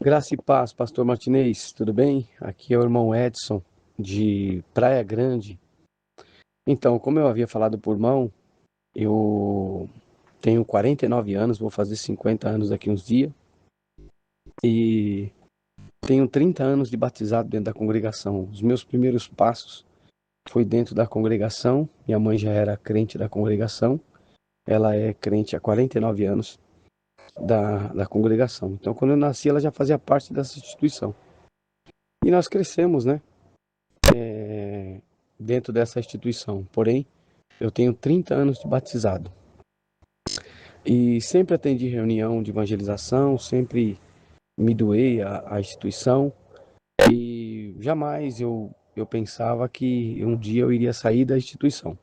Graça e paz, Pastor Martinez, tudo bem? Aqui é o irmão Edson, de Praia Grande. Então, como eu havia falado por mão, eu tenho 49 anos, vou fazer 50 anos daqui uns dias, e tenho 30 anos de batizado dentro da congregação. Os meus primeiros passos foi dentro da congregação, minha mãe já era crente da congregação, ela é crente há 49 anos da congregação. Então, quando eu nasci, ela já fazia parte dessa instituição. E nós crescemos, né? Dentro dessa instituição. Porém, eu tenho 30 anos de batizado e sempre atendi reunião de evangelização, sempre me doei à instituição e jamais eu pensava que um dia eu iria sair da instituição.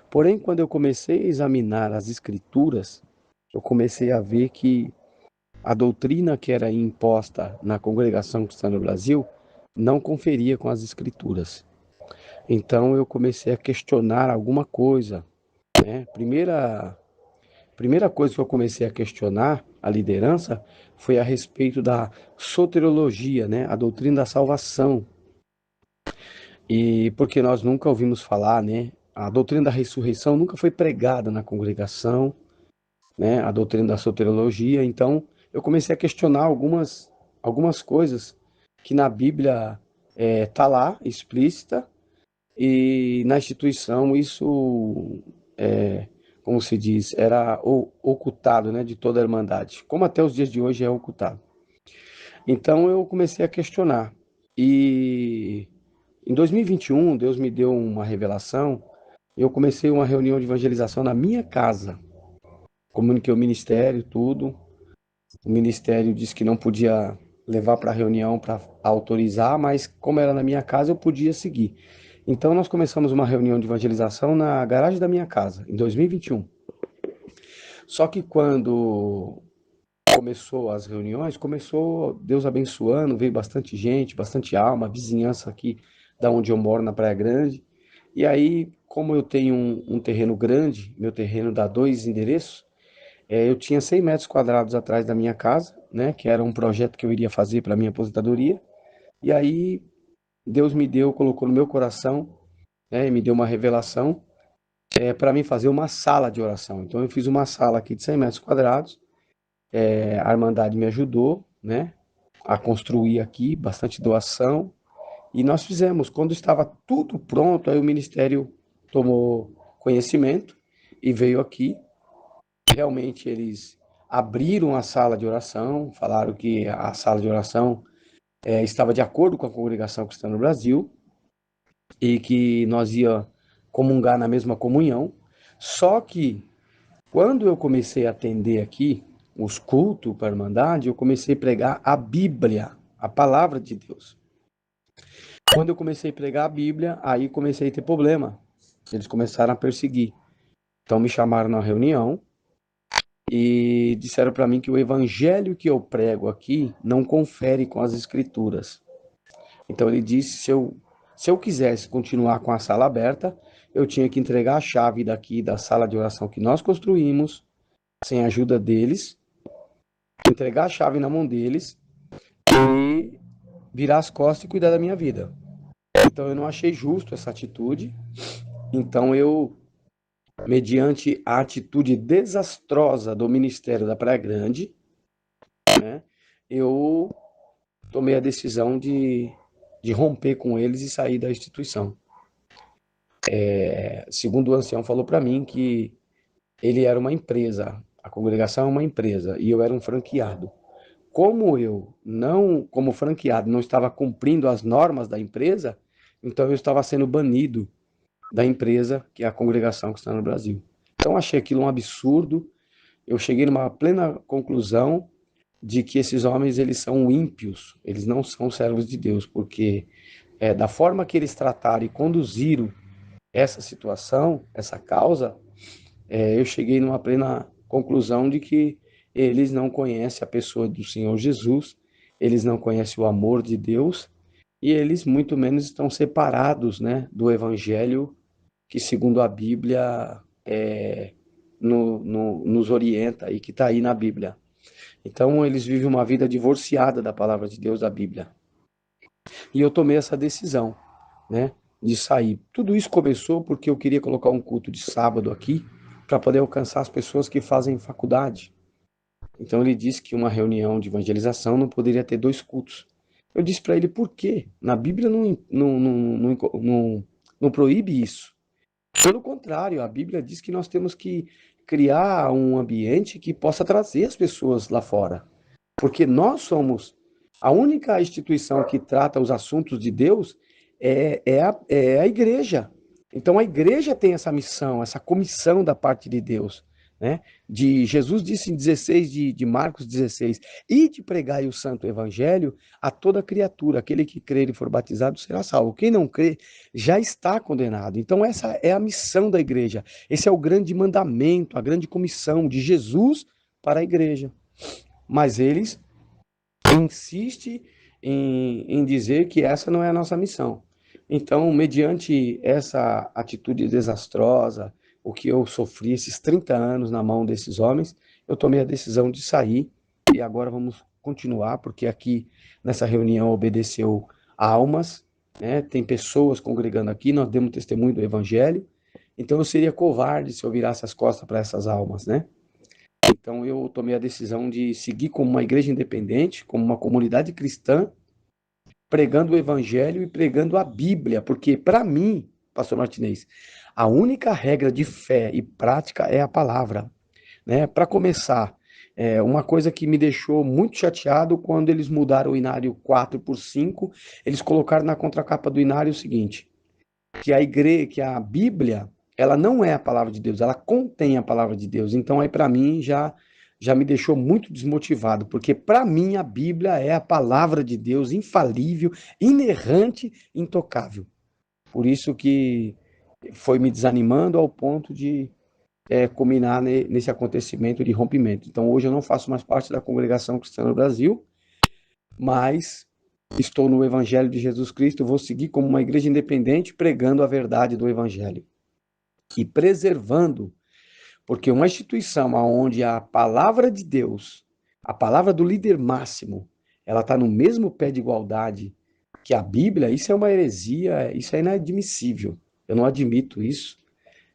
Porém, quando eu comecei a examinar as escrituras, eu comecei a ver que a doutrina que era imposta na congregação cristã no Brasil não conferia com as escrituras. Então eu comecei a questionar alguma coisa, né? Primeira coisa que eu comecei a questionar a liderança foi a respeito da soteriologia, né? A doutrina da salvação. E porque nós nunca ouvimos falar, né? A doutrina da ressurreição nunca foi pregada na congregação, né? A doutrina da soteriologia. Então eu comecei a questionar algumas coisas que na Bíblia tá lá, explícita, e na instituição isso, é, como se diz, era ocultado, né, de toda a Irmandade, como até os dias de hoje é ocultado. Então eu comecei a questionar. E em 2021, Deus me deu uma revelação. Eu comecei uma reunião de evangelização na minha casa. Comuniquei o ministério, tudo. O ministério disse que não podia levar para a reunião para autorizar, mas como era na minha casa, eu podia seguir. Então nós começamos uma reunião de evangelização na garagem da minha casa, em 2021. Só que quando começou as reuniões, começou Deus abençoando, veio bastante gente, bastante alma, vizinhança aqui da onde eu moro, na Praia Grande. E aí, como eu tenho um terreno grande, meu terreno dá dois endereços, eu tinha 100 metros quadrados atrás da minha casa, né, que era um projeto que eu iria fazer para minha aposentadoria. E aí Deus me deu, colocou no meu coração, né, e me deu uma revelação para mim fazer uma sala de oração. Então eu fiz uma sala aqui de 100 metros quadrados. A Irmandade me ajudou, né, a construir aqui, bastante doação. E nós fizemos. Quando estava tudo pronto, aí o Ministério tomou conhecimento e veio aqui. Realmente eles abriram a sala de oração, falaram que a sala de oração estava de acordo com a congregação cristã no Brasil e que nós ia comungar na mesma comunhão. Só que quando eu comecei a atender aqui os cultos para a Irmandade, eu comecei a pregar a Bíblia, a palavra de Deus. Quando eu comecei a pregar a Bíblia, aí comecei a ter problema. Eles começaram a perseguir. Então me chamaram na reunião e disseram para mim que o evangelho que eu prego aqui não confere com as escrituras. Então ele disse se eu quisesse continuar com a sala aberta, eu tinha que entregar a chave daqui da sala de oração que nós construímos, sem a ajuda deles, entregar a chave na mão deles e virar as costas e cuidar da minha vida. Então eu não achei justo essa atitude. Então eu, mediante a atitude desastrosa do Ministério da Praia Grande, né, eu tomei a decisão de romper com eles e sair da instituição. Segundo o ancião falou para mim que ele era uma empresa, a congregação é uma empresa e eu era um franqueado. Como eu não, como franqueado, não estava cumprindo as normas da empresa, então eu estava sendo banido da empresa, que é a congregação que está no Brasil. Então achei aquilo um absurdo. Eu cheguei numa plena conclusão de que esses homens eles são ímpios, eles não são servos de Deus, porque da forma que eles trataram e conduziram essa situação, essa causa, eu cheguei numa plena conclusão de que eles não conhecem a pessoa do Senhor Jesus, eles não conhecem o amor de Deus e eles muito menos estão separados, né, do Evangelho que, segundo a Bíblia, nos orienta e que está aí na Bíblia. Então, eles vivem uma vida divorciada da palavra de Deus, da Bíblia. E eu tomei essa decisão, né, de sair. Tudo isso começou porque eu queria colocar um culto de sábado aqui para poder alcançar as pessoas que fazem faculdade. Então ele disse que uma reunião de evangelização não poderia ter dois cultos. Eu disse para ele por quê? Na Bíblia não proíbe isso. Pelo contrário, a Bíblia diz que nós temos que criar um ambiente que possa trazer as pessoas lá fora. Porque nós somos a única instituição que trata os assuntos de Deus é a igreja. Então a igreja tem essa missão, essa comissão da parte de Deus. Né? Jesus disse em 16 de Marcos 16, e de pregar o santo evangelho a toda criatura, aquele que crer e for batizado será salvo. Quem não crê já está condenado. Então essa é a missão da igreja. Esse é o grande mandamento, a grande comissão de Jesus para a igreja. Mas eles insistem em dizer que essa não é a nossa missão. Então, mediante essa atitude desastrosa, o que eu sofri esses 30 anos na mão desses homens, eu tomei a decisão de sair e agora vamos continuar, porque aqui nessa reunião obedeceu almas, né? Tem pessoas congregando aqui, nós demos testemunho do evangelho, então eu seria covarde se eu virasse as costas para essas almas, né? Então eu tomei a decisão de seguir como uma igreja independente, como uma comunidade cristã, pregando o evangelho e pregando a Bíblia, porque para mim, pastor Martinez, a única regra de fé e prática é a palavra, né? Para começar, uma coisa que me deixou muito chateado quando eles mudaram o Inário 4 por 5, eles colocaram na contracapa do Inário o seguinte, que a Bíblia, ela não é a palavra de Deus, ela contém a palavra de Deus. Então aí para mim já me deixou muito desmotivado, porque para mim a Bíblia é a palavra de Deus infalível, inerrante, intocável. Por isso que foi me desanimando ao ponto de culminar nesse acontecimento de rompimento. Então hoje eu não faço mais parte da Congregação Cristã no Brasil, mas estou no Evangelho de Jesus Cristo, vou seguir como uma igreja independente, pregando a verdade do Evangelho e preservando, porque uma instituição onde a palavra de Deus, a palavra do líder máximo, ela está no mesmo pé de igualdade que a Bíblia, isso é uma heresia, isso é inadmissível. Eu não admito isso.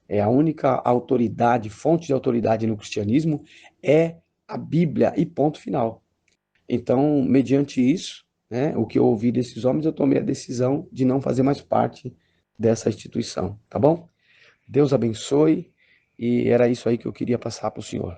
É a única autoridade, fonte de autoridade no cristianismo é a Bíblia e ponto final. Então, mediante isso, né, o que eu ouvi desses homens, eu tomei a decisão de não fazer mais parte dessa instituição, tá bom? Deus abençoe e era isso aí que eu queria passar para o senhor.